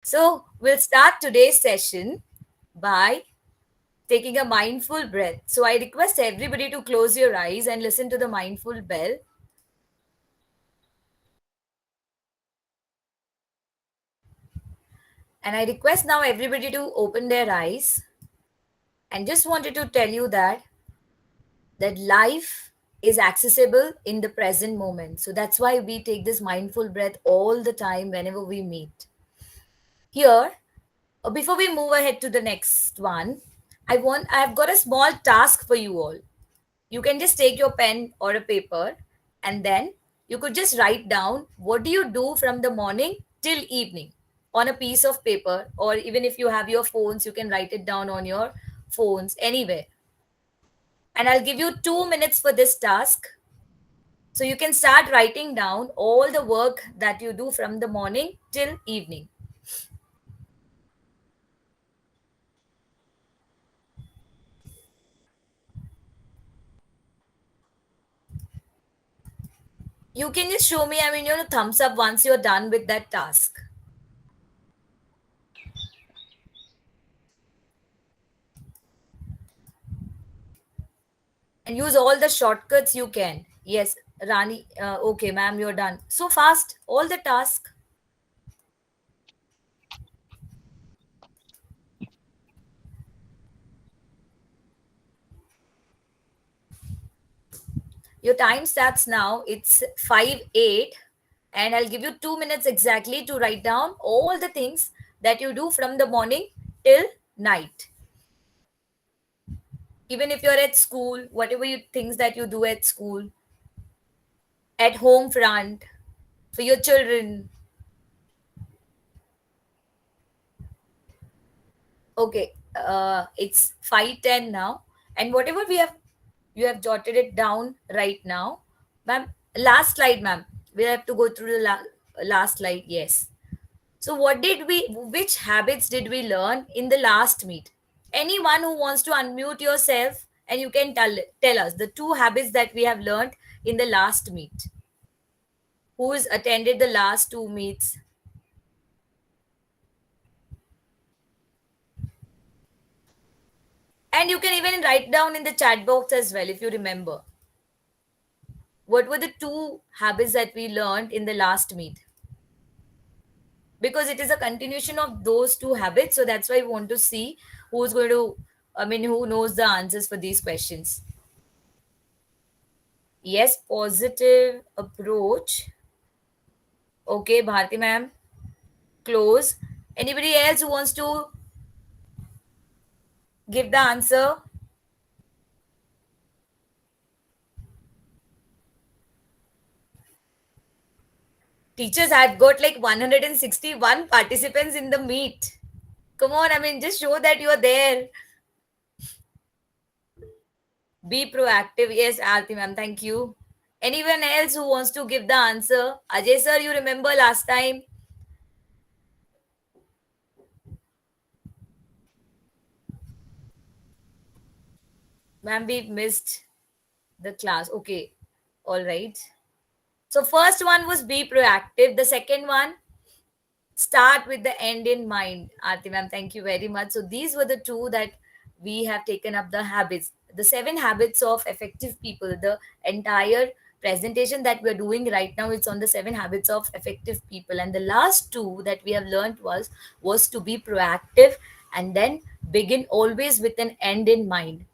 So, we'll start today's session by taking a mindful breath. So, I request everybody to close your eyes and listen to the mindful bell. And I request now everybody to open their eyes and just wanted to tell you that life is accessible in the present moment. So that's why we take this mindful breath all the time whenever we meet. Here, before we move ahead to the next one, I've got a small task for you all. You can just take your pen or a paper and then you could just write down what do you do from the morning till evening on a piece of paper, or even if you have your phones you can write it down on your phones anywhere. And I'll give you 2 minutes for this task, so you can start writing down all the work that you do from the morning till evening. You can just show me, thumbs up once you're done with that task. And use all the shortcuts you can. Yes, Rani. Okay, ma'am, you're done. So fast, all the task. Your time starts now. It's 5:08, and I'll give you 2 minutes exactly to write down all the things that you do from the morning till night. Even if you're at school, whatever you things that you do at school, at home front, for your children. Okay, it's 5:10 now, and whatever we have, you have jotted it down right now, ma'am. Last slide, ma'am. We have to go through the last slide. Yes. So, which habits did we learn in the last meet? Anyone who wants to unmute yourself and you can tell us the two habits that we have learned in the last meet. Who's attended the last two meets? And you can even write down in the chat box as well if you remember. What were the two habits that we learned in the last meet? Because it is a continuation of those two habits. So that's why we want to see who's going to, who knows the answers for these questions. Yes, positive approach. Okay, Bharti ma'am, close. Anybody else who wants to give the answer? Teachers, I've got like 161 participants in the meet. Come on, just show that you're there. Be proactive. Yes, Aarti ma'am, thank you. Anyone else who wants to give the answer? Ajay sir, you remember last time? Ma'am, we missed the class. Okay, all right. So first one was be proactive. The second one, start with the end in mind. Aarti ma'am, thank you very much. So these were the two that we have taken up the habits, the 7 habits of effective people. The entire presentation that we're doing right now, it's on the 7 habits of effective people. And the last two that we have learned was to be proactive and then begin always with an end in mind.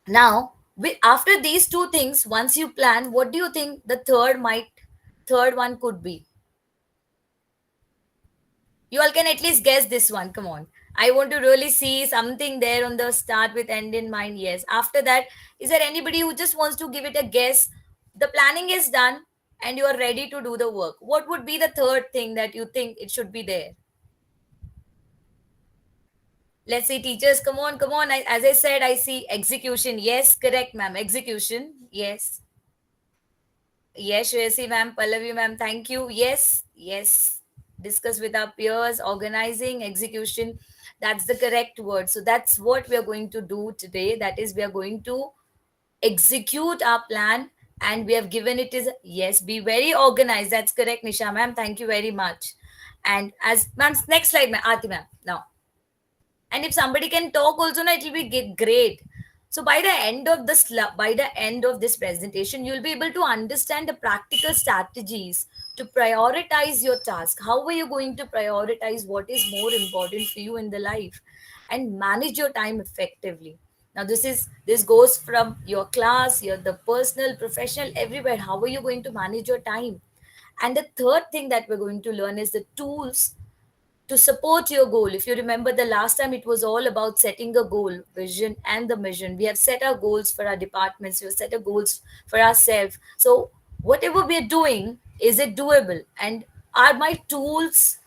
Now, after these two things, once you plan, what do you think the third one could be? You all can at least guess this one. Come on. I want to really see something there on the start with end in mind. Yes. After that, is there anybody who just wants to give it a guess? The planning is done and you are ready to do the work. What would be the third thing that you think it should be there? Let's see, teachers. Come on, come on. As I said, I see execution. Yes, correct, ma'am. Execution. Yes. Yes, Shreyasi ma'am, Pallavi ma'am, thank you. Yes, yes. Discuss with our peers, organizing, execution. That's the correct word. So that's what we are going to do today. That is, we are going to execute our plan, and we have given it is yes, be very organized. That's correct, Nisha ma'am. Thank you very much. And as ma'am, next slide, ma'am, Aarti ma'am. Now, and if somebody can talk also, na, it will be great. So by the end of by the end of this presentation, you'll be able to understand the practical strategies to prioritize your task. How are you going to prioritize what is more important for you in the life, and manage your time effectively? Now this goes from your class, your the personal, professional, everywhere. How are you going to manage your time? And the third thing that we're going to learn is the tools to support your goal. If you remember the last time, it was all about setting a goal, vision, and the mission. We have set our goals for our departments, we have set our goals for ourselves. So, whatever we are doing, is it doable? And are my tools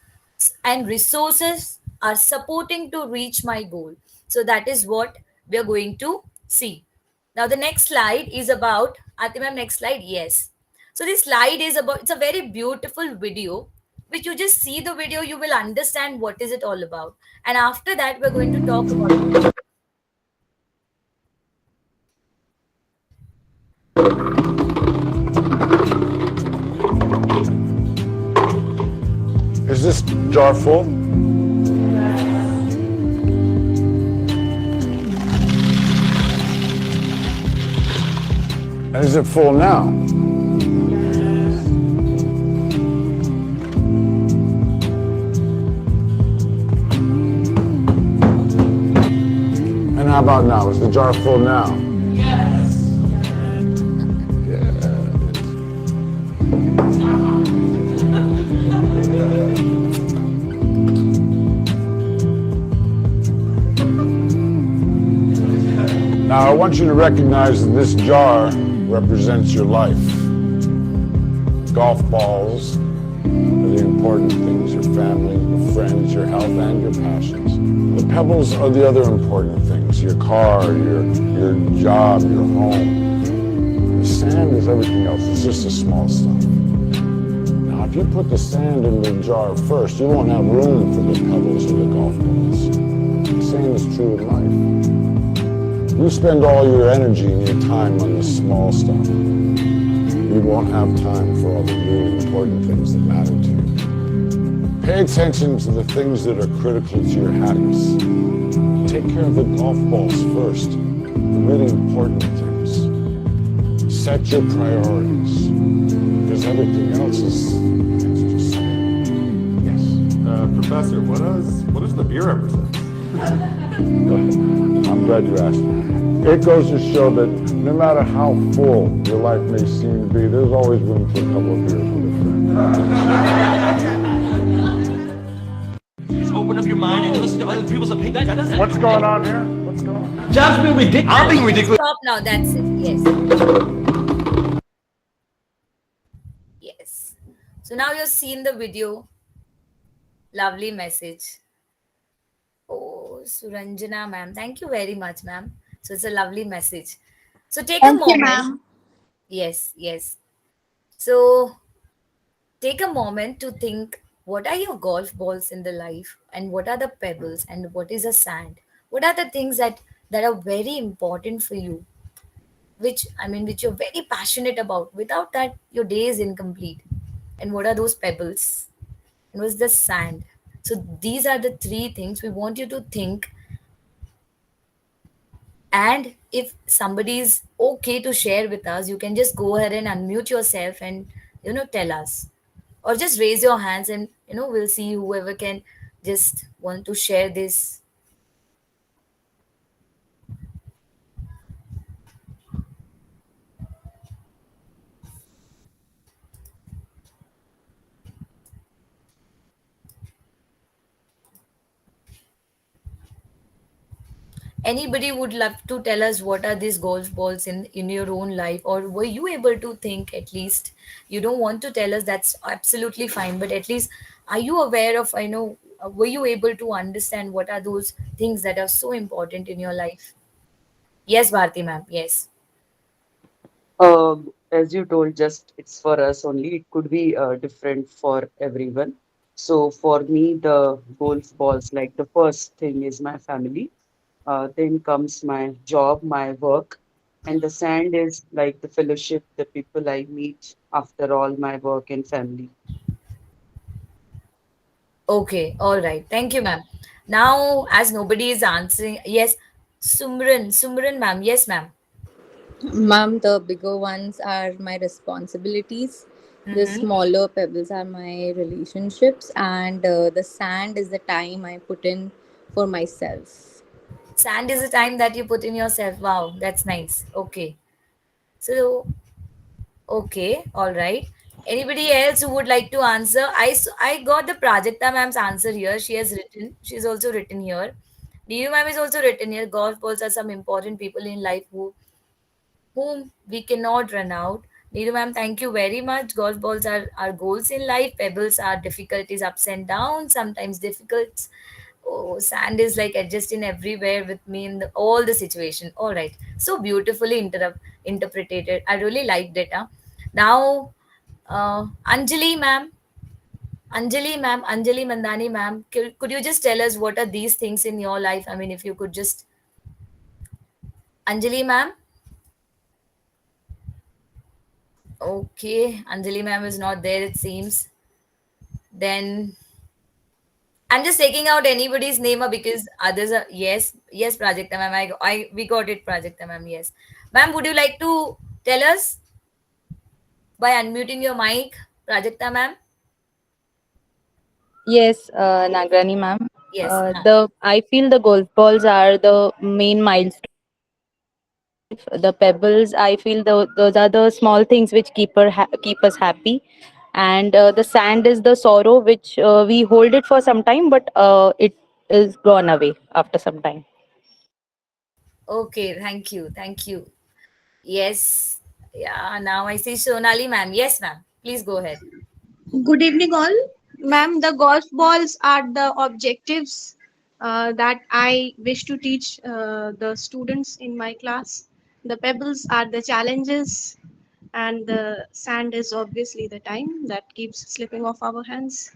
and resources are supporting to reach my goal? So, that is what we are going to see. Now, the next slide is about, Atima, next slide, yes. So, this slide is about, it's a very beautiful video which you just see the video, you will understand what is it all about. And after that, we're going to talk about Is this jar full? And is it full now? And how about now? Is the jar full now? Now I want you to recognize that this jar represents your life. Golf balls are the important things, your family, your friends, your health, and your passions. The pebbles are the other important things, your car, your job, your home. The sand is everything else, it's just the small stuff. Now if you put the sand in the jar first, you won't have room for the pebbles or the golf balls. The same is true in life. You spend all your energy and your time on the small stuff. You won't have time for all the really important things that matter to you. Pay attention to the things that are critical to your happiness. Take care of the golf balls first, the really important things. Set your priorities, because everything else is just second. Yes? Professor, what does the beer represent? I'm glad you asked. It goes to show that no matter how full your life may seem to be, there's always room for a couple of beers with a friend. Just open up your mind and listen to other people's opinions. What's going on here? What's going on? Just being ridiculous. I'm being ridiculous. stop now. That's it. Yes. Yes. So now you've seen the video. Lovely message. Oh, Suranjana ma'am. Thank you very much, ma'am. So it's a lovely message. So take a Thank you, moment. ma'am. Yes, yes. So take a moment to think, what are your golf balls in the life, and what are the pebbles, and what is a sand? What are the things that are very important for you, which you're very passionate about? Without that, your day is incomplete. And what are those pebbles? And what's the sand? So these are the three things we want you to think. And if somebody is okay to share with us, you can just go ahead and unmute yourself and tell us, or just raise your hands, and we'll see whoever can just want to share this. Anybody would love to tell us what are these golf balls in your own life, or were you able to think? At least you don't want to tell us, that's absolutely fine, but at least are you aware of, were you able to understand what are those things that are so important in your life? Yes, Bharti ma'am, yes. As you told, just it's for us only. It could be different for everyone. So for me, the golf balls, like the first thing is my family. Then comes my job, my work, and the sand is like the fellowship, the people I meet after all my work and family. Okay, all right. Thank you, ma'am. Now, as nobody is answering, yes, Sumran, ma'am. Yes, ma'am. Ma'am, the bigger ones are my responsibilities. The Mm-hmm. smaller pebbles are my relationships, and the sand is the time I put in for myself. Sand is the time that you put in yourself. Wow, that's nice. Okay. So, okay, all right. Anybody else who would like to answer? I got the Prajakta ma'am's answer here. She has written. She's also written here. DU ma'am is also written here. Golf balls are some important people in life whom we cannot run out. Neeru ma'am, thank you very much. Golf balls are our goals in life. Pebbles are difficulties, ups and downs, sometimes difficult. Oh, sand is like adjusting everywhere with me in all the situation. All right. So beautifully interpreted. I really liked it. Huh? Now, Anjali ma'am, Anjali Mandani ma'am, could you just tell us what are these things in your life? I mean, if you could just, Anjali ma'am. Okay, Anjali ma'am is not there, it seems. Then I'm just taking out anybody's name because others are yes, Prajakta ma'am. I we got it, Prajakta ma'am. Yes, ma'am. Would you like to tell us by unmuting your mic, Prajakta ma'am? Yes, Nagrani ma'am. Yes, The I feel the golf balls are the main milestone in our life. The pebbles, I feel those are the small things which keep us happy, and the sand is the sorrow which we hold it for some time, but it is gone away after some time. okay. Thank you. Yes, yeah. Now I see Sonali ma'am. Yes, ma'am. Please go ahead. Good evening, all. Ma'am, the golf balls are the objectives that I wish to teach the students in my class. The pebbles are the challenges, and the sand is obviously the time that keeps slipping off our hands.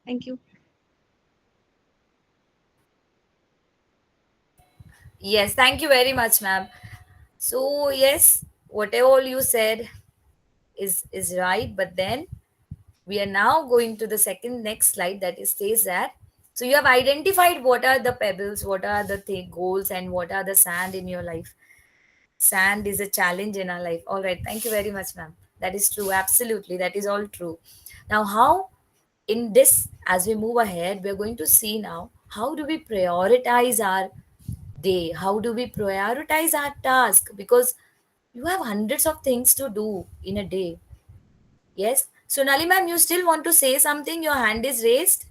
Thank you. Yes, thank you very much, ma'am. So yes, whatever all you said is right, but then we are now going to the second next slide that is says that so you have identified what are the pebbles, what are the goals, and what are the sand in your life. Sand is a challenge in our life. All right, thank you very much, ma'am. That is true, absolutely, that is all true. Now how in this, as we move ahead, we're going to see now how do we prioritize our day, how do we prioritize our task, because you have hundreds of things to do in a day. Yes. Sonali ma'am, you still want to say something? Your hand is raised.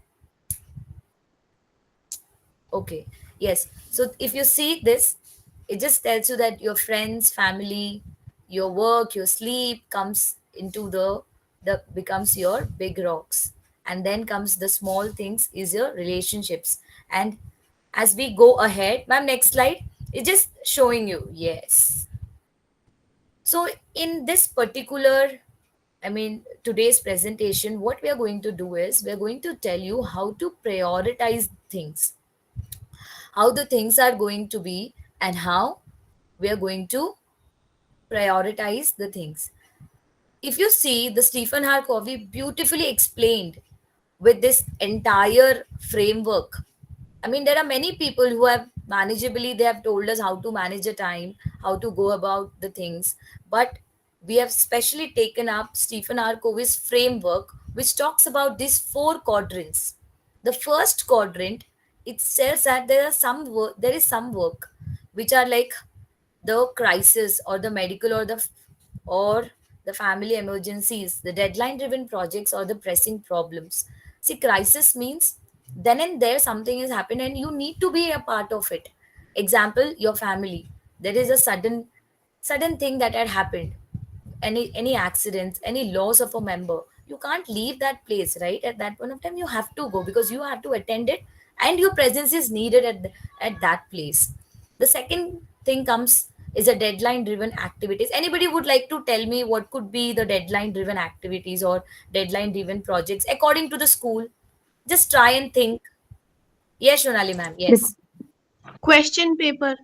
Okay. Yes. So if you see this, it just tells you that your friends, family, your work, your sleep comes into the becomes your big rocks. And then comes the small things is your relationships. And as we go ahead, ma'am, next slide. It's just showing you. Yes. So, in this particular, I mean, today's presentation, what we are going to do is we're going to tell you how to prioritize things, how the things are going to be, and how we are going to prioritize the things. If you see, the Stephen R. Covey beautifully explained with this entire framework. I mean, there are many people who have manageably, they have told us how to manage a time, how to go about the things. But we have specially taken up Stephen R. Covey's framework, which talks about these four quadrants. The first quadrant, it says that there is some work which are like the crisis or the medical or the family emergencies, the deadline driven projects or the pressing problems. See, crisis means then and there something has happened and you need to be a part of it. Example, your family. There is a sudden thing that had happened, any accidents, any loss of a member. You can't leave that place, right? At that point of time you have to go because you have to attend it, and your presence is needed at that place. The second thing comes is a deadline driven activities. Anybody would like to tell me what could be the deadline driven activities or deadline driven projects according to the school? Just try and think. Yes, Shonali ma'am. Yes. Question paper.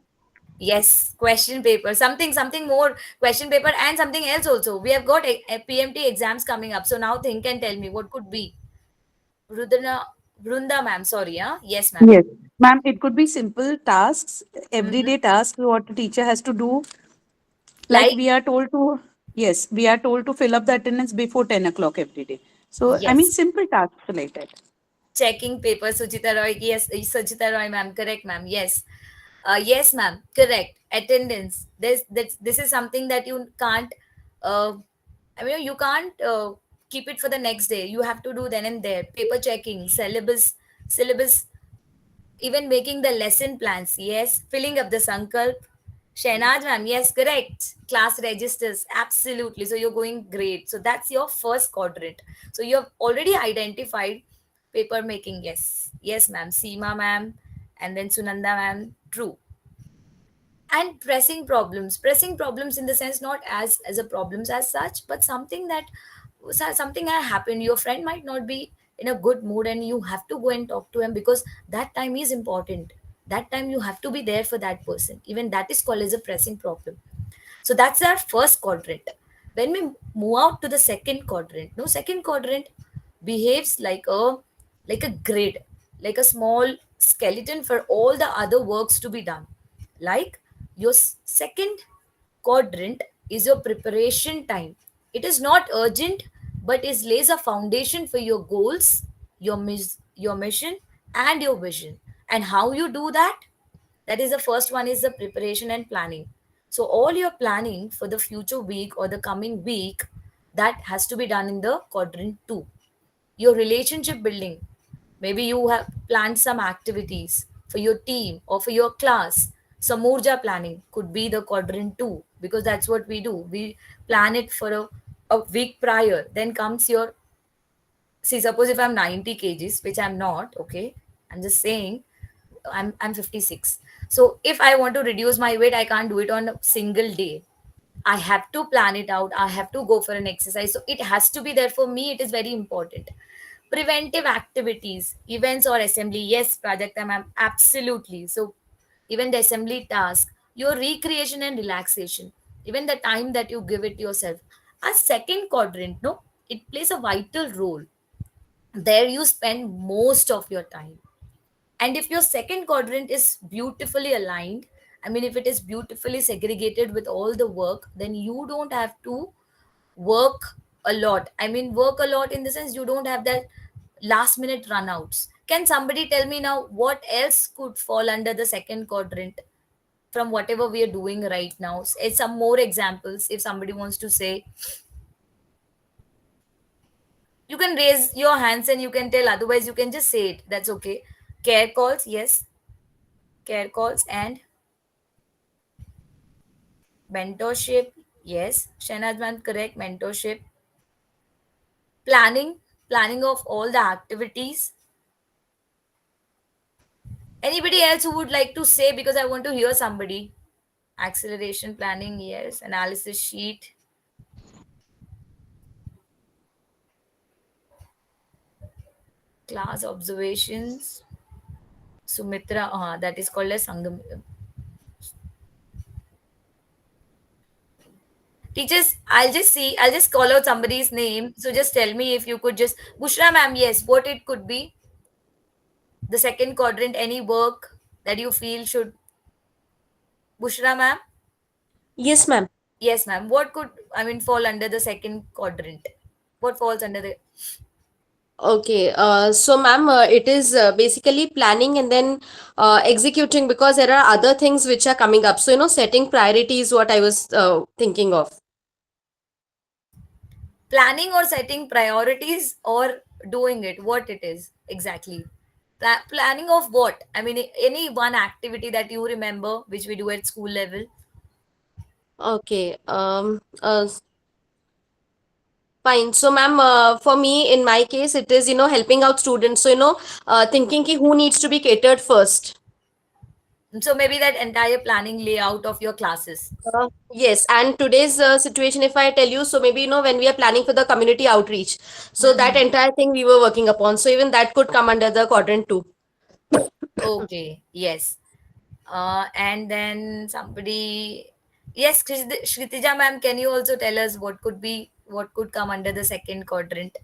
Yes, question paper. Something more. Question paper and something else also. We have got a PMT exams coming up. So now think and tell me what could be. Vrunda, Vrunda ma'am, sorry, huh? Yes, ma'am. Yes, ma'am, it could be simple tasks, Mm-hmm. everyday tasks, what a teacher has to do. Like Like, we are told to, yes, we are told to fill up the attendance before 10 o'clock every day. So, I mean, yes, simple tasks related. checking paper, Suchita Roy, yes, Suchita Roy ma'am, correct ma'am, yes. Yes, ma'am, correct. Attendance. This is something that you can't, uh, I mean, you can't keep it for the next day. You have to do then and there. Paper checking, syllabus, even making the lesson plans. Yes, filling up the sankalp. Shahnaz ma'am, yes, correct. Class registers, absolutely. So you're going great. So that's your first quadrant. So you have already identified paper making. Yes, yes, ma'am. Seema ma'am, and then Sunanda ma'am. True. And pressing problems in the sense not as a problems as such, but something that something had happened. Your friend might not be in a good mood, and you have to go and talk to him because that time is important. That time you have to be there for that person. Even that is called as a pressing problem. So that's our first quadrant. When we move out to the second quadrant, no, second quadrant behaves like a grid, like a small skeleton for all the other works to be done. Like your second quadrant is your preparation time. It is not urgent, but it lays a foundation for your goals, your mission, and your vision. And how you do that? That is the first one is the preparation and planning. So all your planning for the future week or the coming week, that has to be done in the quadrant 2. Your relationship building, maybe you have planned some activities for your team or for your class. Some Samurja planning could be the quadrant 2, because that's what we do. We plan it for a week prior. Then comes your, see, suppose if I'm 90 kgs, which I'm not, okay, I'm just saying, I'm 56. So if I want to reduce my weight, I can't do it on a single day. I have to plan it out. I have to go for an exercise. So it has to be there. For me, it is very important. Preventive activities, events or assembly. Yes, Prajakta ma'am, absolutely. So even the assembly task, your recreation and relaxation, even the time that you give it yourself. A second quadrant, no, it plays a vital role. There you spend most of your time. And if your second quadrant is beautifully aligned, I mean, if it is beautifully segregated with all the work, then you don't have to work a lot. I mean, work a lot in the sense you don't have that last minute runouts. Can somebody tell me now what else could fall under the second quadrant from whatever we are doing right now? Some more examples if somebody wants to say. You can raise your hands and you can tell, otherwise, you can just say it. That's okay. Care calls, yes. Care calls and mentorship, yes. Shanaz ma'am, correct. Mentorship. Planning of all the activities. Anybody else who would like to say, because I want to hear somebody. Acceleration planning, yes. Analysis sheet. Class observations. Sumitra, that is called as Sangam. Teachers, I'll just call out somebody's name. So just tell me if you could just. Bushra ma'am, yes, what it could be. The second quadrant, any work that you feel should. Bushra ma'am? Yes, ma'am. Yes, ma'am. What could, I mean, fall under the second quadrant? What falls under the. Okay. So, ma'am, it is basically planning and then executing because there are other things which are coming up. So, setting priorities, what I was thinking of. Planning or setting priorities or doing it? What it is exactly? Planning of what? I mean, any one activity that you remember which we do at school level. Okay. Fine. So, ma'am, for me, in my case, it is, helping out students. So, thinking ki who needs to be catered first. So maybe that entire planning layout of your classes. Yes, and today's situation, if I tell you, so maybe when we are planning for the community outreach, so that Mhm. entire thing we were working upon. So even that could come under the quadrant two. Okay, yes. And then somebody, yes, Shritija ma'am, can you also tell us what could be, what could come under the second quadrant?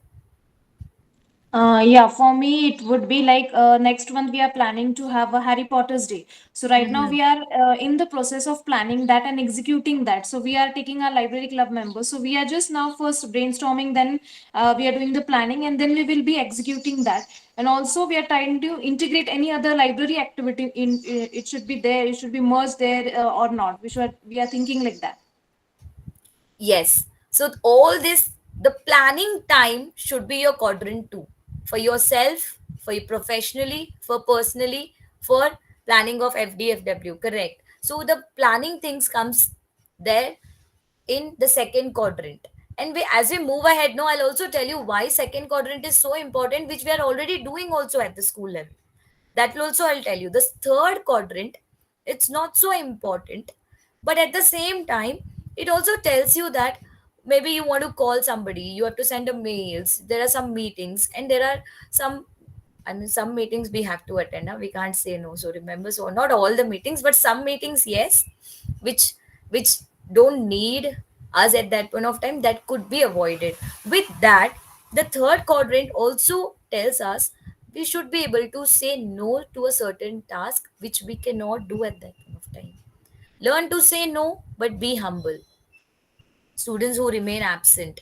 Yeah, for me, it would be like next month we are planning to have a Harry Potter's Day. So right now Mhm. we are in the process of planning that and executing that. So we are taking our library club members. So we are just now first brainstorming, then we are doing the planning, and then we will be executing that. And also we are trying to integrate any other library activity in. It should be there. It should be merged there or not. We are thinking like that. Yes. So all this, the planning time should be your quadrant two, for yourself, for you professionally, for personally, for planning of FDFW. Correct. So the planning things comes there in the second quadrant. And as we move ahead, no, I'll also tell you why second quadrant is so important, which we are already doing also at the school level. That will also I'll tell you. This third quadrant, it's not so important, but at the same time, it also tells you that maybe you want to call somebody, you have to send a mails, there are some meetings, and there are some, I mean, some meetings we have to attend. We can't say no. So remember, so not all the meetings, but some meetings, yes, which don't need us at that point of time, that could be avoided. With that, the third quadrant also tells us we should be able to say no to a certain task which we cannot do at that point of time. Learn to say no, but be humble. Students who remain absent,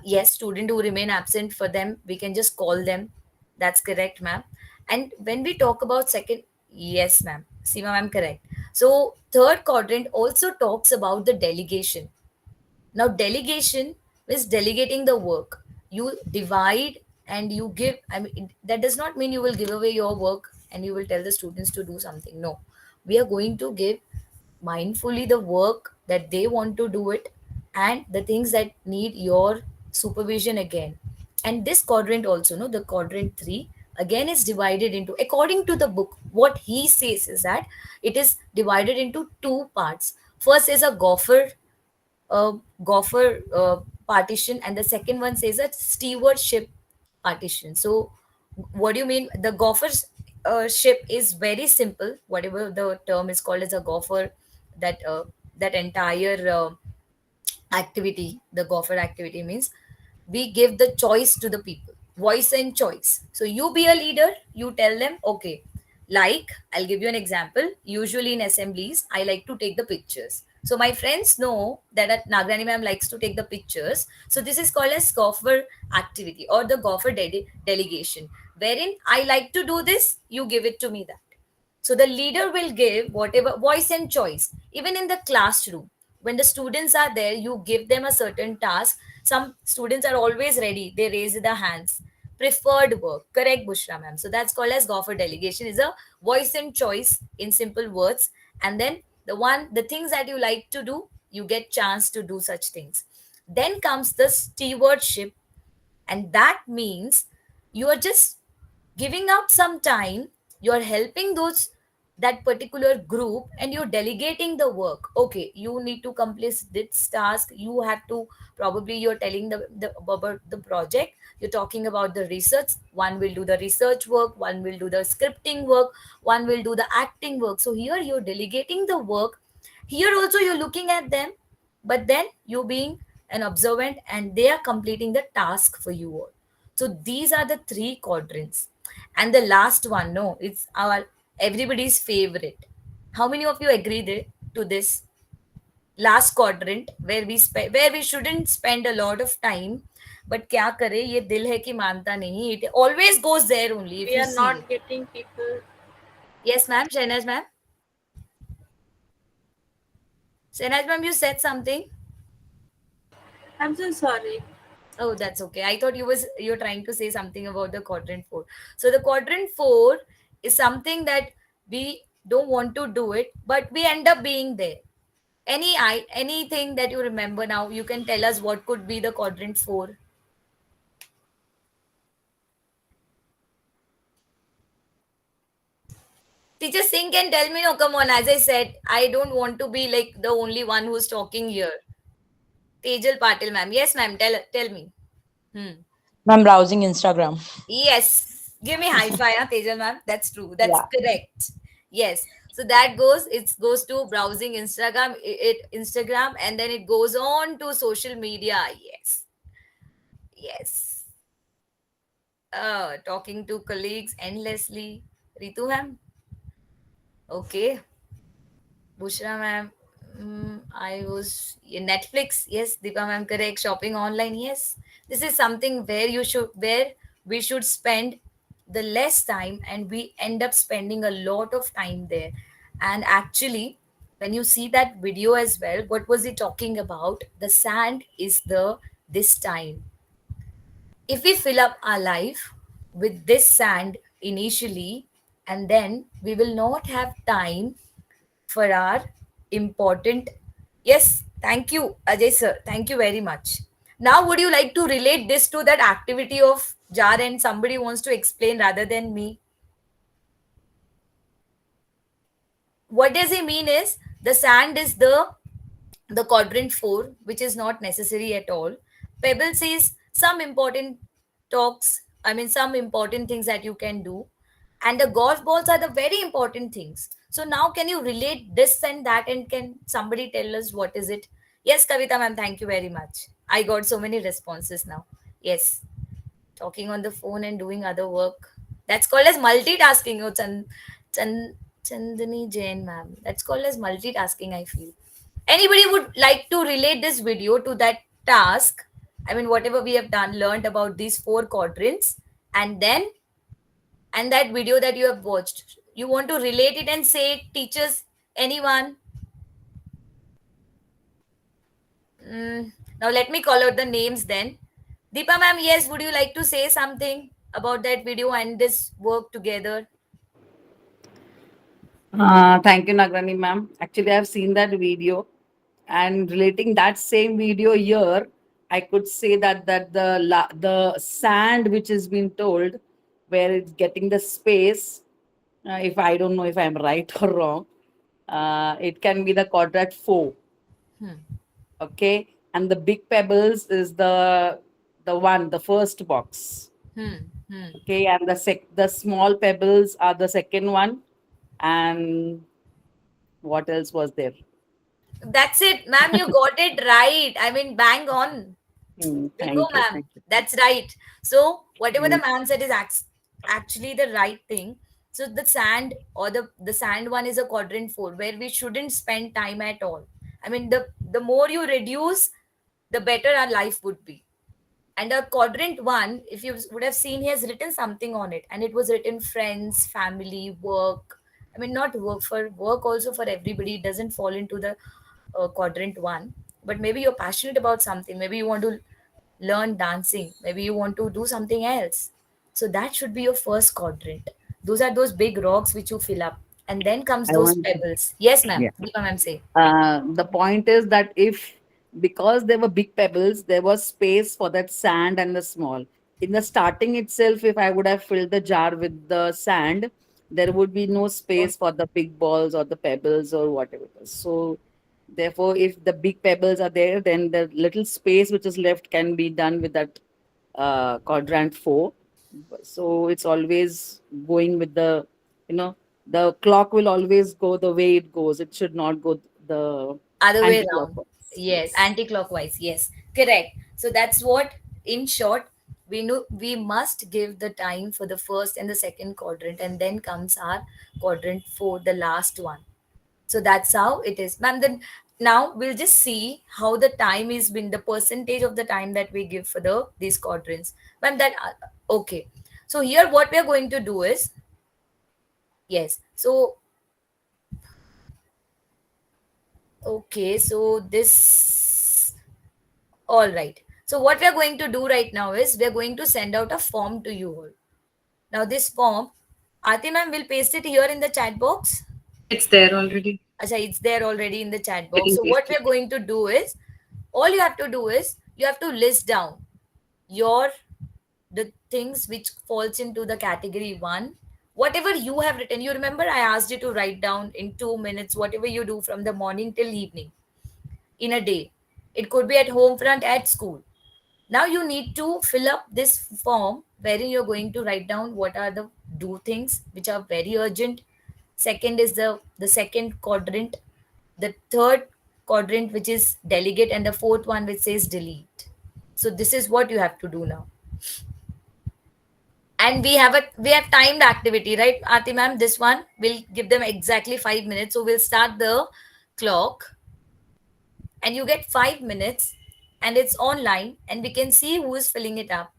yes, student who remain absent, for them we can just call them. That's correct, ma'am. And when we talk about second, yes, ma'am, Seema ma'am, correct. So third quadrant also talks about the delegation. Now, delegation is delegating the work. You divide and you give. I mean, that does not mean you will give away your work and you will tell the students to do something. No, we are going to give mindfully the work that they want to do it, and the things that need your supervision again. And this quadrant also, no, the quadrant three again is divided into, according to the book, what he says is that it is divided into two parts. First is a gopher partition, and the second one says a stewardship partition. So what do you mean? The gopher's ship is very simple, whatever the term is called as a gopher, that that entire activity, the gopher activity means we give the choice to the people, voice and choice. So you be a leader, you tell them, okay, like I'll give you an example. Usually in assemblies, I like to take the pictures. So my friends know that at Nagrani ma'am likes to take the pictures. So this is called as gopher activity or the gopher delegation, wherein I like to do this, you give it to me that. So the leader will give whatever voice and choice. Even in the classroom, when the students are there, you give them a certain task. Some students are always ready. They raise their hands. Preferred work. Correct, Bushra ma'am. So that's called as gopher delegation, is a voice and choice in simple words. And then the things that you like to do, you get chance to do such things. Then comes the stewardship, and that means you are just giving up some time, you're helping those, that particular group, and you're delegating the work. Okay, you need to complete this task, you have to, probably you're telling the about the project, you're talking about the research, one will do the research work, one will do the scripting work, one will do the acting work. So here you're delegating the work. Here also you're looking at them, but then you being an observant, and they are completing the task for you all. So these are the three quadrants. And the last one, no, it's our everybody's favorite. How many of you agree to this last quadrant, where where we shouldn't spend a lot of time, but kya kare, ye dil hai ki manta nahi, it always goes there only if We you are see. not getting people. Yes, ma'am. Shainaz ma'am. Shainaz ma'am, you said something. I'm so sorry. Oh, that's okay. I thought you're trying to say something about the quadrant four. So the quadrant four is something that we don't want to do it, but we end up being there. Anything that you remember now, you can tell us what could be the quadrant four. Teacher Singh can tell me. No, come on. As I said, I don't want to be like the only one who's talking here. Tejal Patil, ma'am. Yes, ma'am. Tell me. Hmm. I'm browsing Instagram. Yes. Give me high five, huh, Tejal ma'am. That's true. That's Yeah. correct. Yes. So that goes, it goes to browsing Instagram, Instagram, and then it goes on to social media. Yes. Yes. Talking to colleagues endlessly. Ritu ma'am. Okay. Bushra ma'am. I was in Netflix. Yes, Deepa ma'am, correct. Shopping online. Yes, this is something where we should spend the less time, and we end up spending a lot of time there. And actually, when you see that video as well, what was he talking about? The sand is the this time. If we fill up our life with this sand initially, and then we will not have time for our important. Yes, thank you, Ajay sir. Thank you very much. Now, would you like to relate this to that activity of jar, and somebody wants to explain rather than me? What does he mean is the sand is the quadrant 4, which is not necessary at all. Pebble says some important talks, I mean, some important things that you can do. And the golf balls are the very important things. So now, can you relate this and that? And can somebody tell us what is it? Yes, Kavita ma'am, thank you very much. I got so many responses now. Yes, talking on the phone and doing other work. That's called as multitasking. Oh, Chandani Jain ma'am. That's called as multitasking, I feel. Anybody would like to relate this video to that task? I mean, whatever we have done, learned about these 4 quadrants, and then, and that video that you have watched, you want to relate it and say, teachers, anyone? Now let me call out the names then. Deepa ma'am, yes, would you like to say something about that video and this work together? Thank you, Nagrani ma'am. Actually, I've seen that video, and relating that same video here, I could say that the sand which is being told, where it's getting the space. If I don't know if I'm right or wrong, it can be the quadrant 4. Hmm. Okay, and the big pebbles is the first box. Okay, and the small pebbles are the second one. And what else was there? That's it, ma'am. You got it right. I mean, bang on. Bingo, Thank you, ma'am. thank you. That's right. So, whatever the Mm, man said is actually the right thing. So, the sand or the sand one is a quadrant 4 where we shouldn't spend time at all. I mean, the more you reduce, the better our life would be. And a quadrant 1, if you would have seen, he has written something on it, and it was written friends, family, work. I mean, not work, for work also for everybody. It doesn't fall into the quadrant 1, but maybe you're passionate about something. Maybe you want to learn dancing. Maybe you want to do something else. So that should be your first quadrant. Those are those big rocks which you fill up. And then comes I those want pebbles. Yes, ma'am. yeah. Deepa ma'am, say. The point is that if because there were big pebbles, there was space for that sand and the small. In the starting itself, if I would have filled the jar with the sand, there would be no space for the big balls or the pebbles or whatever it is. So, therefore, if the big pebbles are there, then the little space which is left can be done with that quadrant 4. So it's always going with you know, the clock will always go the way it goes. It should not go the Other way around. anti-clockwise. Yes, Yes. anti-clockwise. Yes, correct. So that's what, in short, we know we must give the time for the first and the second quadrant, and then comes our quadrant 4, the last one. So that's how it is, ma'am. Then now we'll just see how the time is been, the percentage of the time that we give for these quadrants, ma'am. That okay. So here, what we are going to do is, yes. So okay, so this, all right. So what we are going to do right now is we are going to send out a form to you all. Now this form, Aarti ma'am will paste it here in the chat box. It's there already. Acha, it's there already in the chat box. Getting So what we pasted. are going to do is, all you have to do is you have to list down your the things which falls into the category 1. Whatever you have written, you remember I asked you to write down in 2 minutes whatever you do from the morning till evening in a day. It could be at home front, at school. Now you need to fill up this form wherein you're going to write down what are the do things which are very urgent. Second is the second quadrant, the third quadrant which is delegate, and the fourth one which says delete. So this is what you have to do now. And we have timed activity, right, Aarti ma'am? This one we'll give them exactly 5 minutes. So we'll start the clock, and you get 5 minutes, and it's online, and we can see who is filling it up.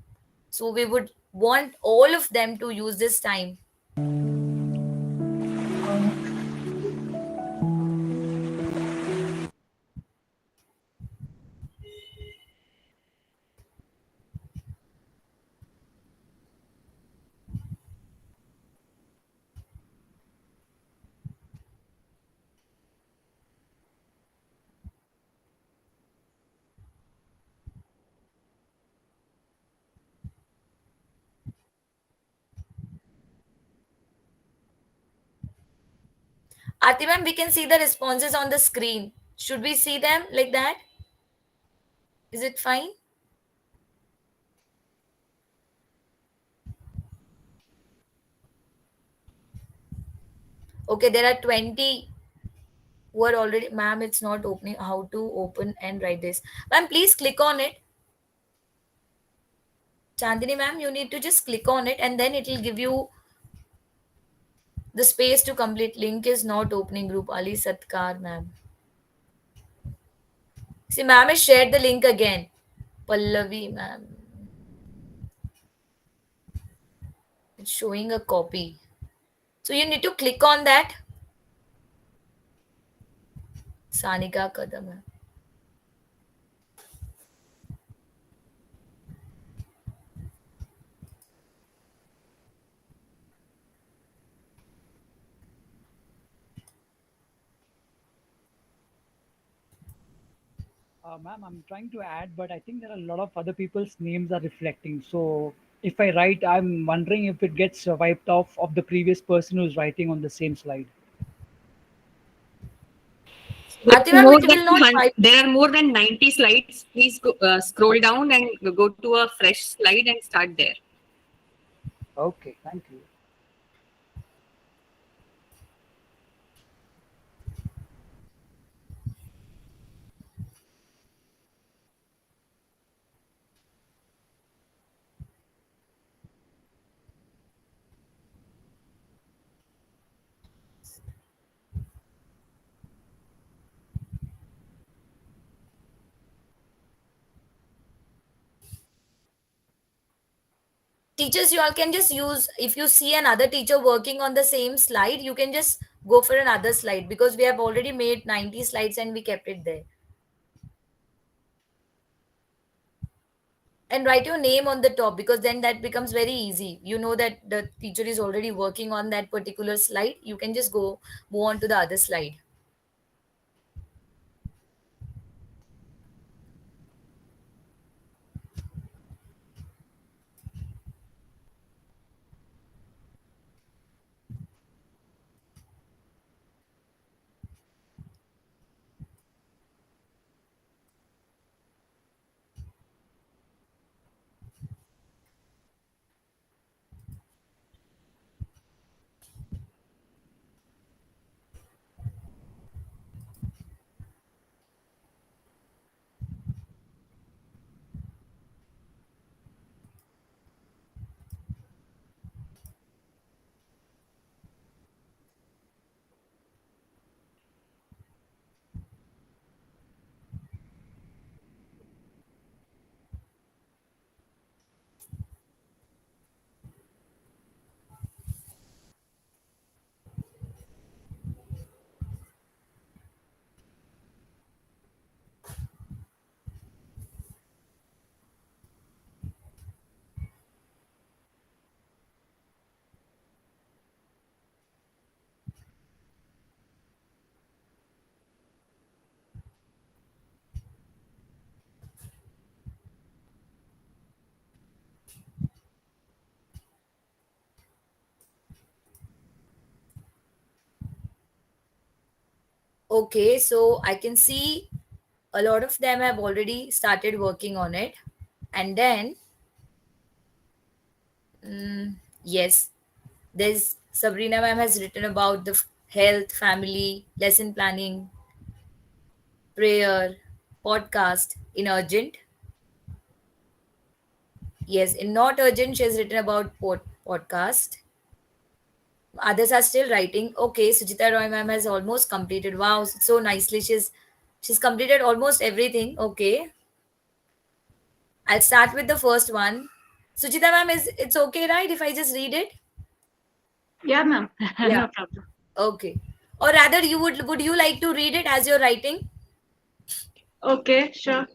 So we would want all of them to use this time. Aarti ma'am, we can see the responses on the screen. Should we see them like that? Is it fine? Okay, there are 20 who are already. Ma'am, it's not opening. How to open and write this? Ma'am, please click on it. Chandini ma'am, you need to just click on it, and then it will give you the space to complete. Link is not opening. Group Ali Satkar ma'am. See, ma'am has shared the link again. Pallavi ma'am. It's showing a copy. So you need to click on that. Sanika Kadam ma'am. Ma'am, I'm trying to add, but I think there are a lot of other people's names are reflecting. So if I write, I'm wondering if it gets wiped off of the previous person who's writing on the same slide. Aarti ma'am, it will not wipe. There are more than 90 slides. Please scroll down and go to a fresh slide and start there. Okay, thank you. Teachers, you all can just use, if you see another teacher working on the same slide, you can just go for another slide, because we have already made 90 slides and we kept it there. And write your name on the top, because then that becomes very easy. You know that the teacher is already working on that particular slide. You can just go move on to the other slide. Okay, so I can see a lot of them have already started working on it. And then, yes, there's Sabrina ma'am has written about the health, family, lesson planning, prayer, podcast in urgent. Yes, in not urgent, she has written about podcast. Others are still writing. Okay, Sujita Roy ma'am has almost completed. Wow, so nicely she's completed almost everything. Okay, I'll start with the first one. Sujita ma'am, is it's okay, right? If I just read it? Yeah, ma'am. Yeah. No problem. Okay. Or rather, would you like to read it as you're writing? Okay, sure.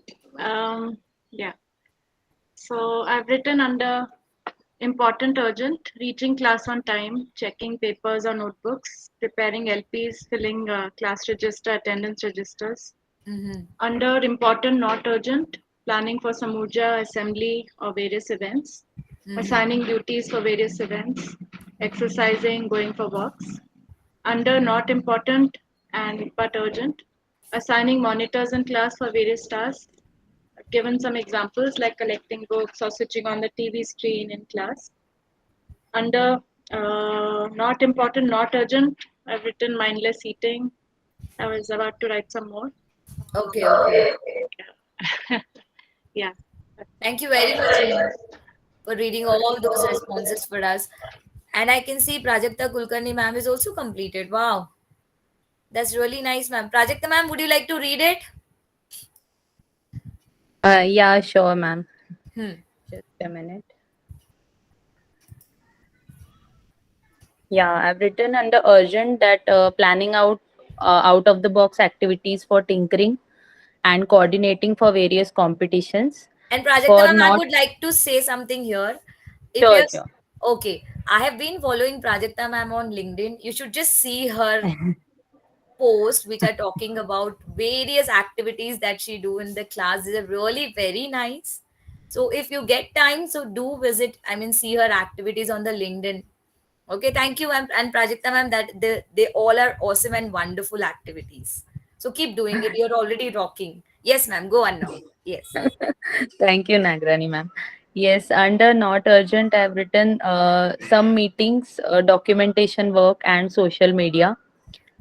Yeah. So I've written under important, urgent, reaching class on time, checking papers or notebooks, preparing LPs, filling class register, attendance registers. Mm-hmm. Under important, not urgent, planning for Samurja assembly or various events, assigning duties for various events, exercising, going for walks. Under not important and but urgent, assigning monitors in class for various tasks. I've given some examples like collecting books or switching on the TV screen in class. Under not important, not urgent, I've written mindless eating. I was about to write some more. Okay, okay. Yeah. Thank you very much, ma'am, for reading all those responses for us. And I can see Prajakta Kulkarni ma'am is also completed. Wow. That's really nice, ma'am. Prajakta ma'am, would you like to read it? Yeah, sure, ma'am. Hmm. Just a minute. Yeah, I've written under urgent that planning out of the box activities for tinkering and coordinating for various competitions. And Prajakta For ma'am, I not would like to say something here. If sure, you're sure. okay, I have been following Prajakta ma'am on LinkedIn. You should just see her posts which are talking about various activities that she do in the class. They're really very nice. So if you get time, so do visit, I mean, see her activities on the LinkedIn. Okay, thank you, and Prajakta ma'am, that they all are awesome and wonderful activities. So keep doing it. You're already rocking. Yes, ma'am. Go on now. Yes. Thank you, Nagrani ma'am. Yes, under not urgent, I've written some meetings, documentation work, and social media.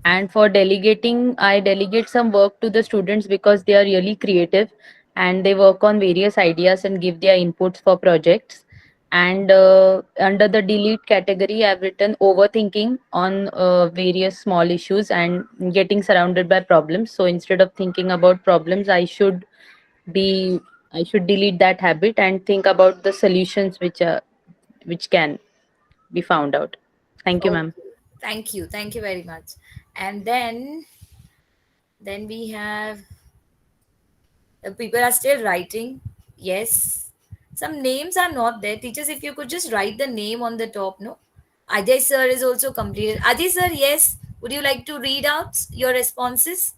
And for delegating, I delegate some work to the students because they are really creative and they work on various ideas and give their inputs for projects. And under the delete category, I've written overthinking on various small issues and getting surrounded by problems. So instead of thinking about problems, be I should delete that habit and think about the solutions which can be found out. Thank you, ma'am. Okay. Thank you. Thank you very much. And then we have people are still writing. Yes. Some names are not there. Teachers, if you could just write the name on the top, no? Ajay sir is also completed. Ajay sir, yes. Would you like to read out your responses?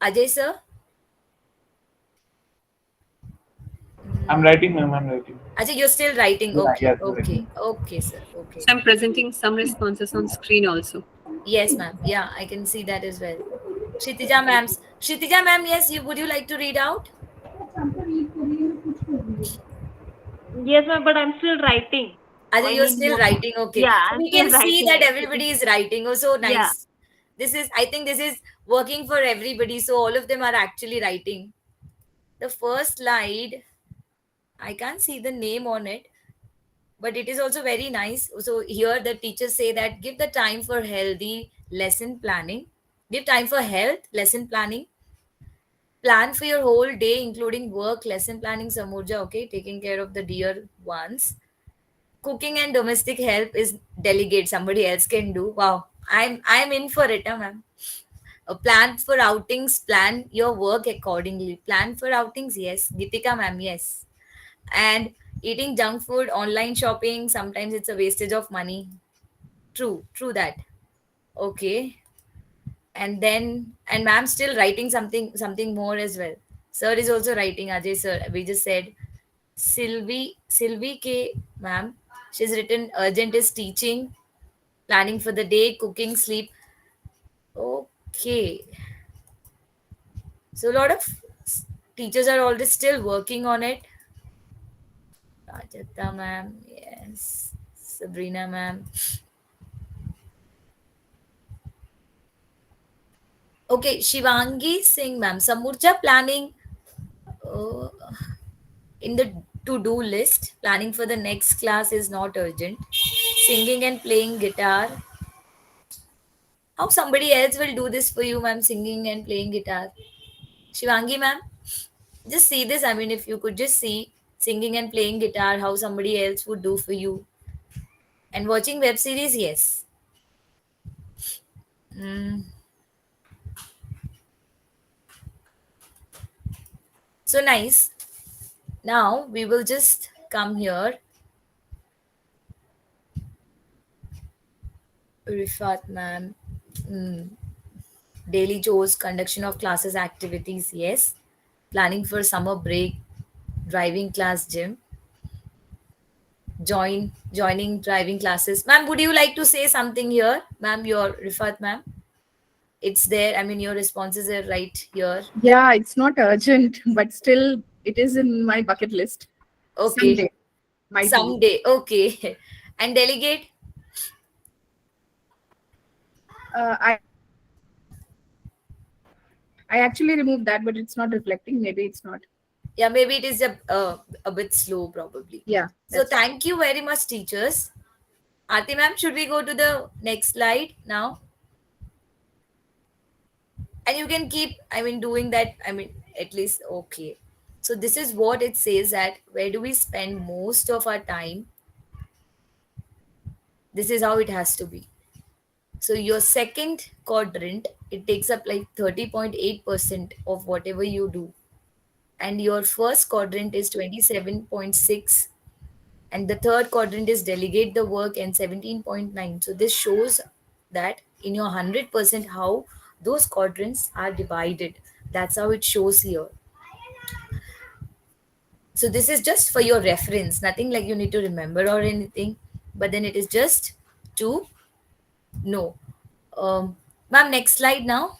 Ajay sir? I'm writing, ma'am. I'm writing. Ajay, you're still writing. Yeah, Okay. yes, I'm Okay. writing. Okay, sir. Okay. So I'm presenting some responses on screen also. Yes, ma'am. Yeah, I can see that as well. Kshitija ma'am, yes, would you like to read out? Yes, ma'am, but I'm still writing. Ajay, I you're need still more. writing. Okay. Yeah, So I'm we still can see writing that actually. everybody is writing. Oh, so Yeah. nice. I think this is working for everybody. So all of them are actually writing. The first slide, I can't see the name on it, but it is also very nice. So here the teachers say that give the time for healthy lesson planning. Give time for health, lesson planning. Plan for your whole day, including work, lesson planning, Samurja, okay? Taking care of the dear ones. Cooking and domestic help is delegate. Somebody else can do. Wow. I'm in for it, ma'am. Plan for outings, plan your work accordingly. Plan for outings, yes. Gitika ma'am, yes. And eating junk food, online shopping, sometimes it's a wastage of money. True that. Okay. And ma'am still writing something more as well. Sir is also writing, Ajay sir. We just said Sylvie K ma'am. She's written urgent is teaching, planning for the day, cooking, sleep. Okay. So a lot of teachers are already still working on it. Rajata ma'am, yes. Sabrina ma'am. Okay, Shivangi Singh ma'am. Samurja planning in the to-do list. Planning for the next class is not urgent. Singing and playing guitar. How somebody else will do this for you, ma'am, singing and playing guitar? Shivangi, ma'am, just see this. I mean, if you could just see singing and playing guitar, how somebody else would do for you. And watching web series, yes. Mm. So nice. Now we will just come here. Rifat, ma'am. Mm. Daily chores, conduction of classes, activities, yes. Planning for summer break, driving class, gym. Joining driving classes. Ma'am, would you like to say something here? Ma'am, your Rifat, ma'am. It's there. I mean, your responses are right here. Yeah, it's not urgent, but still, it is in my bucket list. Okay. Someday, might be. Someday. Okay. And delegate? Uh, I I actually removed that, but it's not reflecting. Maybe it's not. Yeah, maybe it is a bit slow, probably. Yeah. So thank you very much, teachers. Aarti ma'am, should we go to the next slide now? And you can keep, I mean, doing that. I mean, at least, okay. So this is what it says, that where do we spend most of our time? This is how it has to be. So your second quadrant, it takes up like 30.8% of whatever you do. And your first quadrant is 27.6. And the third quadrant is delegate the work and 17.9. So this shows that in your 100% how those quadrants are divided. That's how it shows here. So this is just for your reference, nothing like you need to remember or anything, but then it is just to know. Ma'am, next slide now.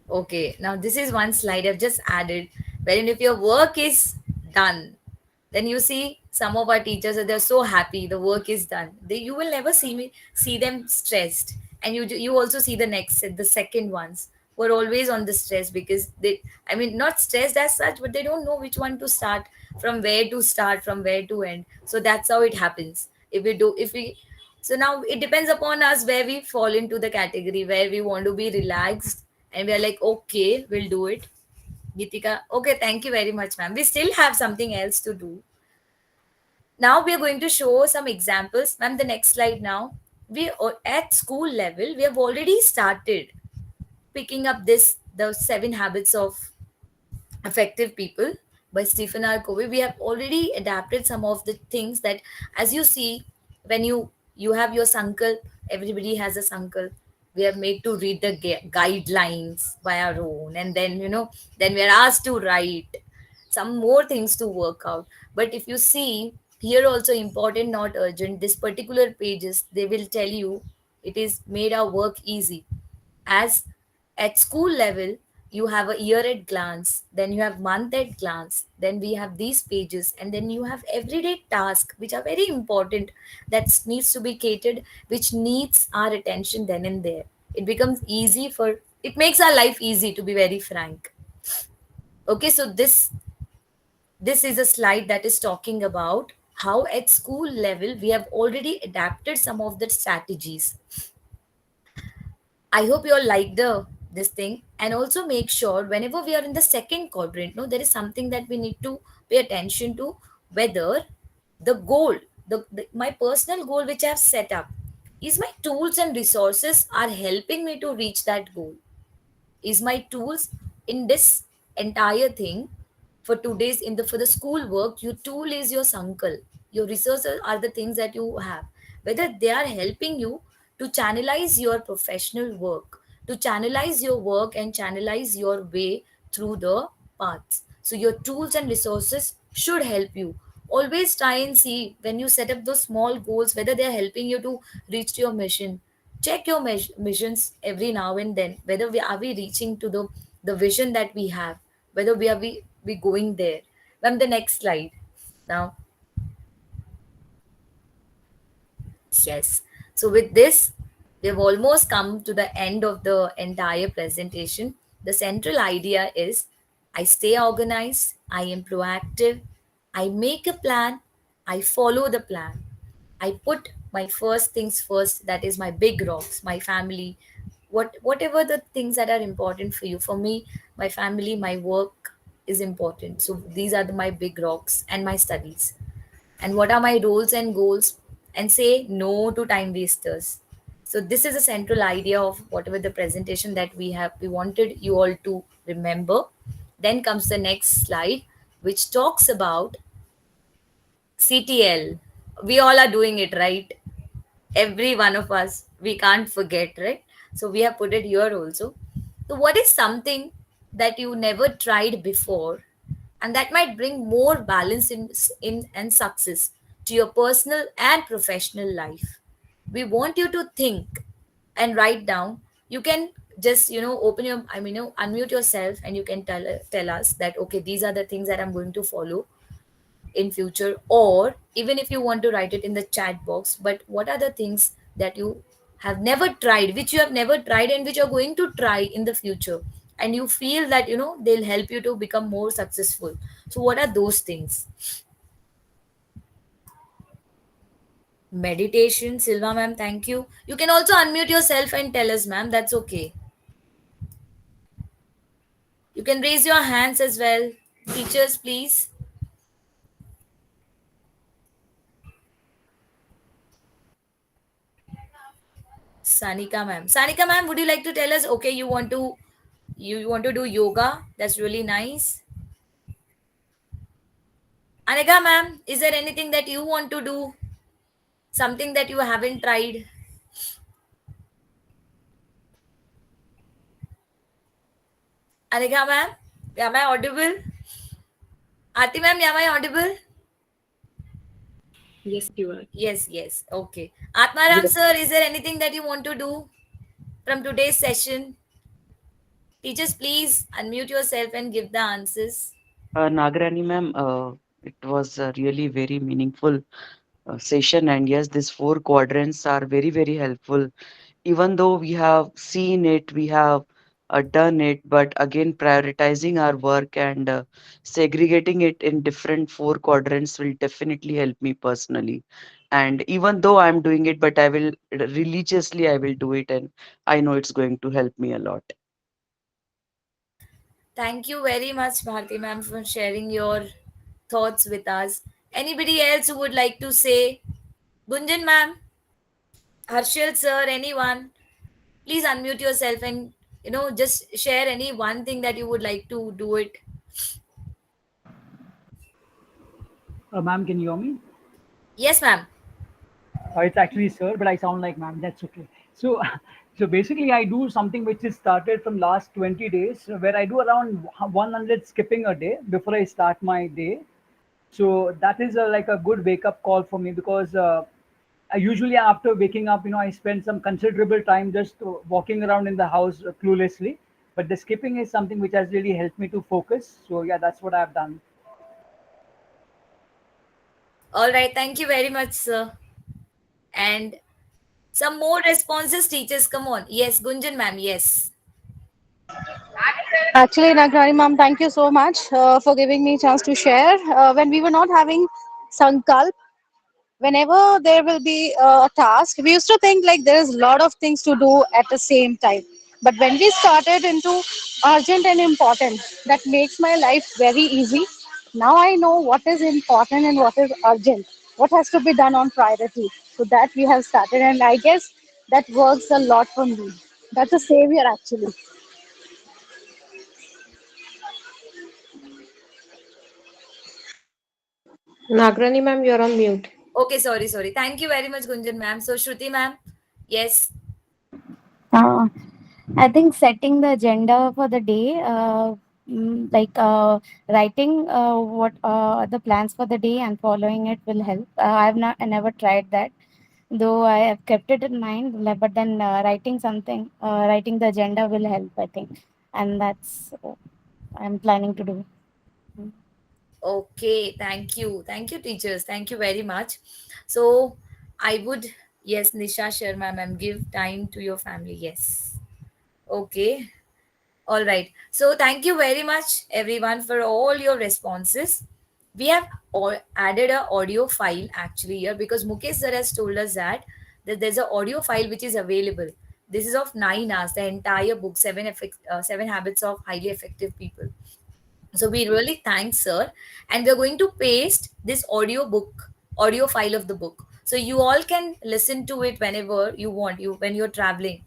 Okay, now this is one slide I've just added, wherein if your work is done, then you see some of our teachers are they're so happy the work is done. You will never see them stressed, and you also see the second ones who are always on the stress, because they, I mean, not stressed as such, but they don't know which one to start, from where to start, from where to end. So that's how it happens. If we so now it depends upon us where we fall into the category, where we want to be relaxed and we are like, okay, we'll do it. Gitika, okay, thank you very much, ma'am. We still have something else to do. Now we are going to show some examples. Ma'am, the next slide now. At school level, we have already started picking up the 7 habits of effective people by Stephen R. Covey. We have already adapted some of the things that, as you see, when you have your sankalp, everybody has a sankalp. We are made to read the guidelines by our own, and then then we are asked to write some more things to work out. But if you see here, also important, not urgent, this particular pages, they will tell you it is made our work easy. As at school level, you have a year at glance, then you have month at glance, then we have these pages, and then you have everyday tasks which are very important, that needs to be catered, which needs our attention then and there. It becomes easy for, it makes our life easy, to be very frank. Okay, so this is a slide that is talking about how at school level we have already adapted some of the strategies. I hope you all like this thing, and also make sure whenever we are in the second quadrant, no, there is something that we need to pay attention to, whether the goal, my personal goal which I have set up, is my tools and resources are helping me to reach that goal. Is my tools in this entire thing for today's for the school work, your tool is your uncle, your resources are the things that you have, whether they are helping you to channelize your professional work, to channelize your work and channelize your way through the paths. So your tools and resources should help you. Always try and see when you set up those small goals whether they are helping you to reach your mission. Check your missions every now and then, whether we reaching to the vision that we have, whether we going there. Then the next slide now. Yes. So with this, we've almost come to the end of the entire presentation. The central idea is I stay organized, I am proactive, I make a plan, I follow the plan. I put my first things first, that is my big rocks, my family, whatever the things that are important for you. For me, my family, my work is important. So these are my big rocks and my studies. And what are my roles and goals? And say no to time wasters. So this is a central idea of whatever the presentation that we wanted you all to remember. Then comes the next slide, which talks about CTL. We all are doing it, right? Every one of us, we can't forget, right? So we have put it here also. So what is something that you never tried before and that might bring more balance in and success to your personal and professional life? We want you to think and write down. You can just open your, unmute yourself, and you can tell us that okay, these are the things that I'm going to follow in future, or even if you want to write it in the chat box, but what are the things that you have never tried, which you have never tried and which you're going to try in the future, and you feel that they'll help you to become more successful? So what are those things? Meditation, Silva ma'am, thank you. You can also unmute yourself and tell us, ma'am, that's okay. You can raise your hands as well. Teachers, please. Sanika ma'am, would you like to tell us? Okay, you want to do yoga? That's really nice. Anika ma'am, is there anything that you want to do? Something that you haven't tried? Anika ma'am, am I audible? Aarti ma'am, am I audible? Yes, you are. Yes. Okay. Atmaram Yes. sir, is there anything that you want to do from today's session? Teachers, please unmute yourself and give the answers. Nagarani ma'am, it was a really very meaningful session, and yes, these four quadrants are very, very helpful. Even though we have seen it, we have done it, but again, prioritizing our work and segregating it in different four quadrants will definitely help me personally. And even though I'm doing it, but I will religiously, I will do it, and I know it's going to help me a lot. Thank you very much, Bharti ma'am, for sharing your thoughts with us. Anybody else who would like to say? Gunjan ma'am, Harshil sir, anyone? Please unmute yourself and just share any one thing that you would like to do it. Ma'am, can you hear me? Yes, ma'am. It's actually sir, but I sound like ma'am. That's okay. So, so basically, I do something which is started from last 20 days, where I do around 100 skipping a day before I start my day. So that is like a good wake up call for me, because I usually after waking up, I spend some considerable time just walking around in the house cluelessly. But the skipping is something which has really helped me to focus. So yeah, that's what I've done. All right. Thank you very much, sir. And some more responses, teachers. Come on. Yes, Gunjan ma'am. Yes. Actually, Nagrani ma'am, thank you so much for giving me a chance to share. When we were not having Sankalp, whenever there will be a task, we used to think like there is a lot of things to do at the same time. But when we started into urgent and important, that makes my life very easy. Now I know what is important and what is urgent, what has to be done on priority. So that we have started, and I guess that works a lot for me. That's a savior actually. Nagrani ma'am, you're on mute. Okay. Sorry. Thank you very much, Gunjan ma'am. So, Shruti ma'am. Yes. Uh, I think setting the agenda for the day, like writing what the plans for the day and following it will help. I never tried that, though I have kept it in mind. But then writing the agenda will help, I think, and that's what I'm planning to do. Okay. Thank you. Thank you, teachers. Thank you very much. So, I would, yes, Nisha Sharma ma'am, give time to your family. Yes. Okay. All right. So thank you very much, everyone, for all your responses. We have added a audio file actually here because Mukesh sir has told us that there's an audio file which is available. This is of 9 hours, the entire book, Seven Habits of Highly Effective People. So we really thank sir, and we're going to paste this audio file of the book, so you all can listen to it whenever you want. You when you're traveling,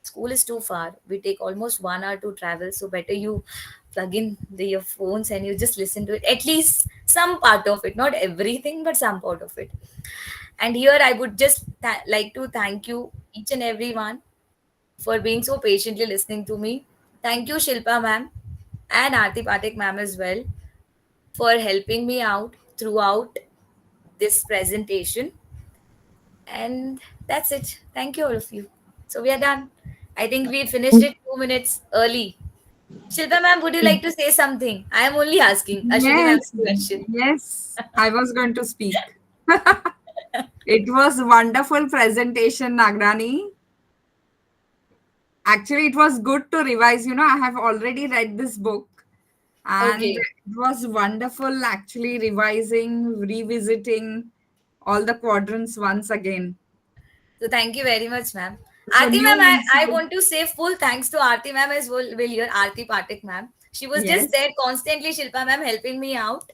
school is too far. We take almost 1 hour to travel, so better you plug in your phones and you just listen to it. At least some part of it, not everything, but some part of it. And here I would just like to thank you each and everyone for being so patiently listening to me. Thank you, Shilpa ma'am and Aarti Patek ma'am as well for helping me out throughout this presentation. And that's it. Thank you, all of you. So we are done. I think we finished it 2 minutes early. Shilpa ma'am, would you like to say something? I am only asking Ashwini ma'am's Yes, question. yes, I was going to speak. It was wonderful presentation, Nagrani. Actually, it was good to revise. I have already read this book, and Okay. it was wonderful actually revising, revisiting all the quadrants once again. So thank you very much, ma'am. So Aarti new ma'am, I insight. want to say full thanks to Aarti ma'am as well, will here, Aarti Patek ma'am. She was just Yes, there constantly, Shilpa ma'am, helping me out.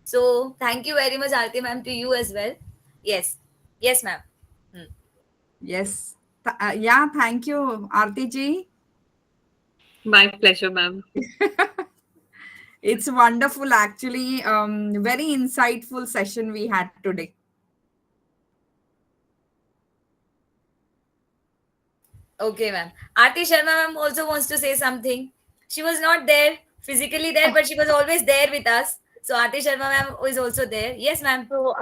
So thank you very much, Aarti ma'am, to you as well. Yes. Yes, ma'am. Hmm. yes. Yeah, thank you, Aarti ji. My pleasure, ma'am. It's wonderful, actually. Very insightful session we had today. Okay, ma'am. Aarti Sharma ma'am also wants to say something. She was not there, physically there, but she was always there with us. So Aarti Sharma ma'am is also there. Yes, ma'am. So,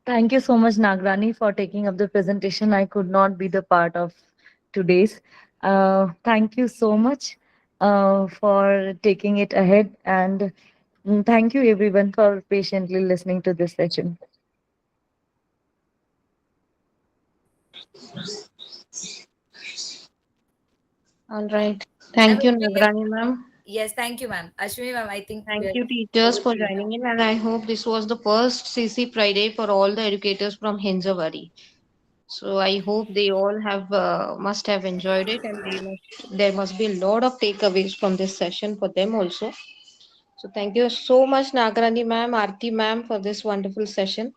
thank you so much, Nagrani, for taking up the presentation. I could not be the part of today's. Thank you so much for taking it ahead, and thank you everyone for patiently listening to this session. All right. I'm Thank you, assuming, Nagrani ma'am. yes, thank you, ma'am. Ashwini ma'am, I think Thank we're you, teachers, over for to you now. joining in. And I hope this was the first CC Friday for all the educators from Hinjawadi. So I hope they all have must have enjoyed it, and there must be a lot of takeaways from this session for them also. So thank you so much, Nagrani ma'am, Aarti ma'am, for this wonderful session.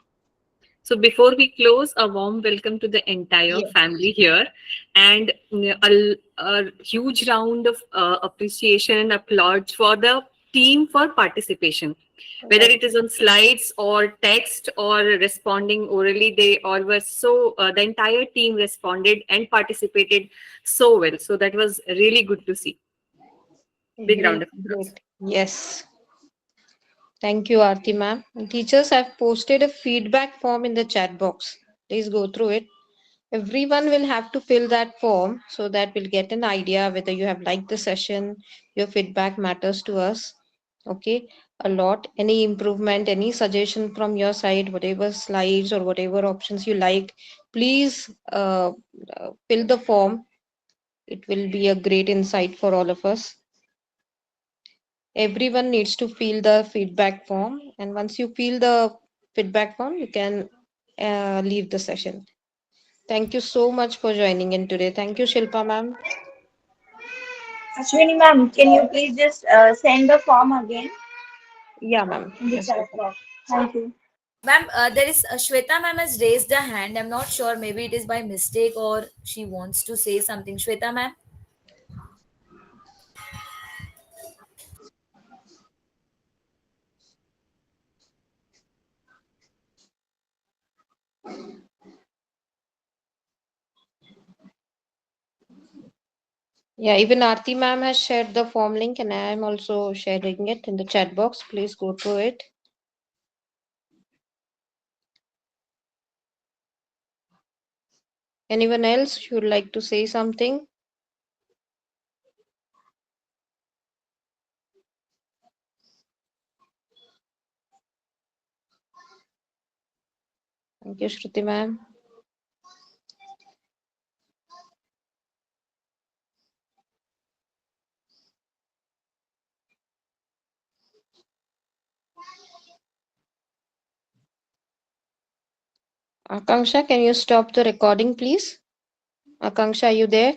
So before we close, a warm welcome to the entire Yes. family here, and a huge round of appreciation and applause for the team for participation. Whether Right. it is on slides or text or responding orally, they all were so. The entire team responded and participated so well. So that was really good to see. Big round Great, of applause. great. Yes. Thank you, Aarti ma'am. Teachers have posted a feedback form in the chat box. Please go through it. Everyone will have to fill that form so that we'll get an idea whether you have liked the session. Your feedback matters to us. Okay, a lot. Any improvement, any suggestion from your side, whatever slides or whatever options you like, please fill the form. It will be a great insight for all of us. Everyone needs to fill the feedback form, and once you fill the feedback form, you can leave the session. Thank you so much for joining in today. Thank you, Shilpa ma'am. Ashwini ma'am, can you please just send the form again Yeah, ma'am. in the Just a chat second. box? Thank you. Ma'am, there is Shweta ma'am has raised a hand. I'm not sure. Maybe it is by mistake or she wants to say something. Shweta ma'am. Yeah, even Aarti ma'am has shared the form link, and I am also sharing it in the chat box. Please go through it. Anyone else who would like to say something? Thank you, Shruti ma'am. Akanksha, can you stop the recording, please? Akanksha, are you there?